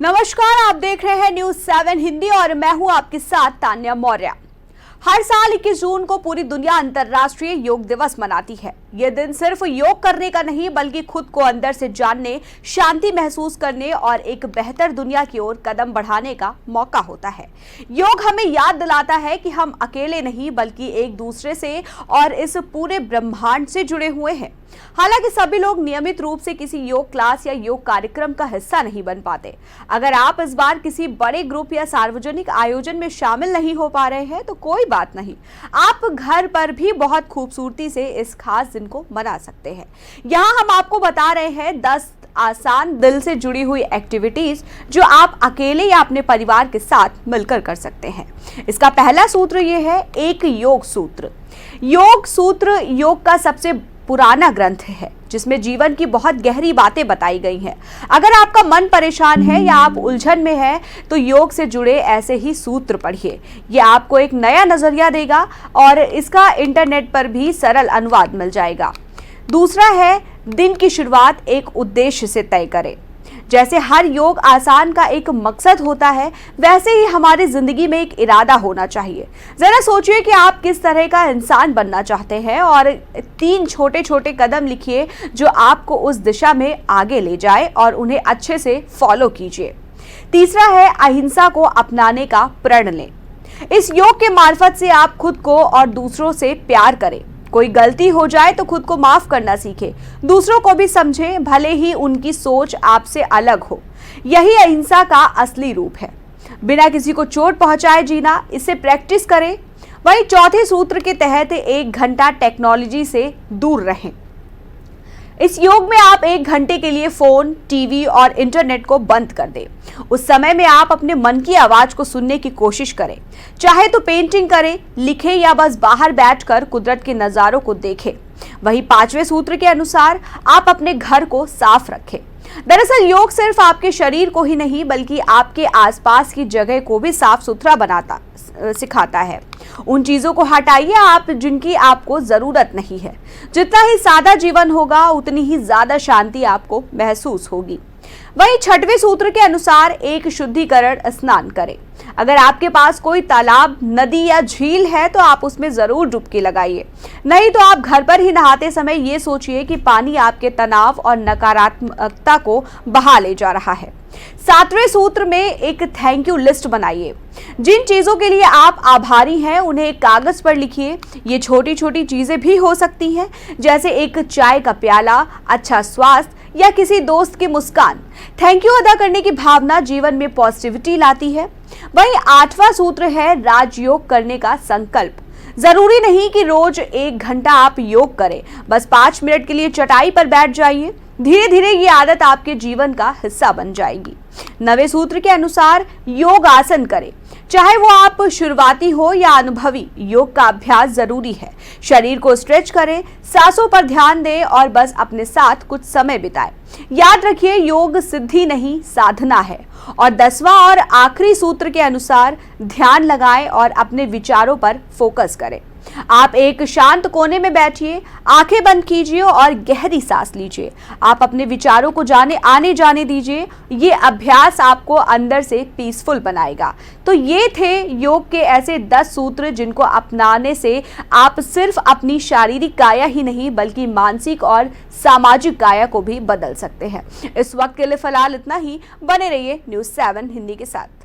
नमस्कार, आप देख रहे हैं न्यूज़ 7 हिंदी और मैं हूं आपके साथ तान्या मौर्य। हर साल 21 जून को पूरी दुनिया अंतर्राष्ट्रीय योग दिवस मनाती है। यह दिन सिर्फ योग करने का नहीं बल्कि खुद को अंदर से जानने, शांति महसूस करने और एक बेहतर दुनिया की ओर कदम बढ़ाने का मौका होता है। योग हमें याद दिलाता है कि हम अकेले नहीं बल्कि एक दूसरे से और इस पूरे ब्रह्मांड से जुड़े हुए हैं। हालांकि सभी लोग नियमित रूप से किसी योग क्लास या योग कार्यक्रम का हिस्सा नहीं बन पाते। अगर आप इस बार किसी बड़े ग्रुप या सार्वजनिक आयोजन में शामिल नहीं हो पा रहे हैं तो कोई बात नहीं, आप घर पर भी बहुत खूबसूरती से इस खास दिन को मना सकते हैं। यहाँ हम आपको बता रहे हैं 10 आसान दिल से जुड़ी हुई एक्टिविटीज जो आप अकेले या अपने परिवार के साथ मिलकर कर सकते हैं। इसका पहला सूत्र यह है, एक योग सूत्र। योग सूत्र योग का सबसे पुराना ग्रंथ है जिसमें जीवन की बहुत गहरी बातें बताई गई हैं। अगर आपका मन परेशान है या आप उलझन में हैं तो योग से जुड़े ऐसे ही सूत्र पढ़िए। ये आपको एक नया नजरिया देगा और इसका इंटरनेट पर भी सरल अनुवाद मिल जाएगा। दूसरा है, दिन की शुरुआत एक उद्देश्य से तय करें। जैसे हर योग आसान का एक मकसद होता है, वैसे ही हमारी जिंदगी में एक इरादा होना चाहिए। जरा सोचिए कि आप किस तरह का इंसान बनना चाहते हैं और 3 छोटे छोटे कदम लिखिए जो आपको उस दिशा में आगे ले जाए और उन्हें अच्छे से फॉलो कीजिए। तीसरा है, अहिंसा को अपनाने का प्रण लें। इस योग के मार्फत से आप खुद को और दूसरों से प्यार करें। कोई गलती हो जाए तो खुद को माफ करना सीखें, दूसरों को भी समझें भले ही उनकी सोच आपसे अलग हो। यही अहिंसा का असली रूप है। बिना किसी को चोट पहुंचाए जीना, इससे प्रैक्टिस करें। वही चौथे सूत्र के तहत 1 घंटा टेक्नोलॉजी से दूर रहें। इस योग में आप 1 घंटे के लिए फोन, टीवी और इंटरनेट को बंद कर दें। उस समय में आप अपने मन की आवाज को सुनने की कोशिश करें। चाहे तो पेंटिंग करें, लिखें या बस बाहर बैठकर कुदरत के नजारों को देखें। वही 5वें सूत्र के अनुसार आप अपने घर को साफ रखें। दरअसल योग सिर्फ आपके शरीर को ही नहीं बल्कि आपके आसपास की जगह को भी साफ सुथरा सिखाता है। उन चीजों को हटाइए आप जिनकी आपको जरूरत नहीं है। जितना ही सादा जीवन होगा उतनी ही ज्यादा शांति आपको महसूस होगी। वहीं 6वें सूत्र के अनुसार एक शुद्धिकरण स्नान करें। अगर आपके पास कोई तालाब, नदी या झील है तो आप उसमें जरूर डुबकी लगाइए। नहीं तो आप घर पर ही नहाते समय ये सोचिए कि पानी आपके तनाव और नकारात्मकता को बहा ले जा रहा है। 7वें सूत्र में एक थैंक यू लिस्ट बनाइए। जिन चीजों के लिए आप आभारी हैं उन्हें एक कागज पर लिखिए। ये छोटी छोटी चीजें भी हो सकती हैं, जैसे एक चाय का प्याला, अच्छा स्वास्थ्य या किसी दोस्त की मुस्कान। थैंक यू अदा करने की भावना जीवन में पॉजिटिविटी लाती है। वहीं 8वां सूत्र है, राजयोग करने का संकल्प। जरूरी नहीं कि रोज 1 घंटा आप योग करें, बस 5 मिनट के लिए चटाई पर बैठ जाइए। धीरे धीरे ये आदत आपके जीवन का हिस्सा बन जाएगी। 9वें सूत्र के अनुसार योग आसन करें। चाहे वो आप शुरुआती हो या अनुभवी, योग का अभ्यास जरूरी है। शरीर को स्ट्रेच करें, सांसों पर ध्यान दें और बस अपने साथ कुछ समय बिताएं। याद रखिए, योग सिद्धि नहीं साधना है। और 10वां और आखिरी सूत्र के अनुसार ध्यान लगाएं और अपने विचारों पर फोकस करें। आप एक शांत कोने में बैठिए, आंखें बंद कीजिए और गहरी सांस लीजिए। आप अपने विचारों को आने जाने दीजिए। ये अभ्यास आपको अंदर से पीसफुल बनाएगा। तो ये थे योग के ऐसे 10 सूत्र जिनको अपनाने से आप सिर्फ अपनी शारीरिक काया ही नहीं बल्कि मानसिक और सामाजिक काया को भी बदल सकते हैं। इस वक्त के लिए फिलहाल इतना ही। बने रहिए न्यूज़ 7 हिंदी के साथ।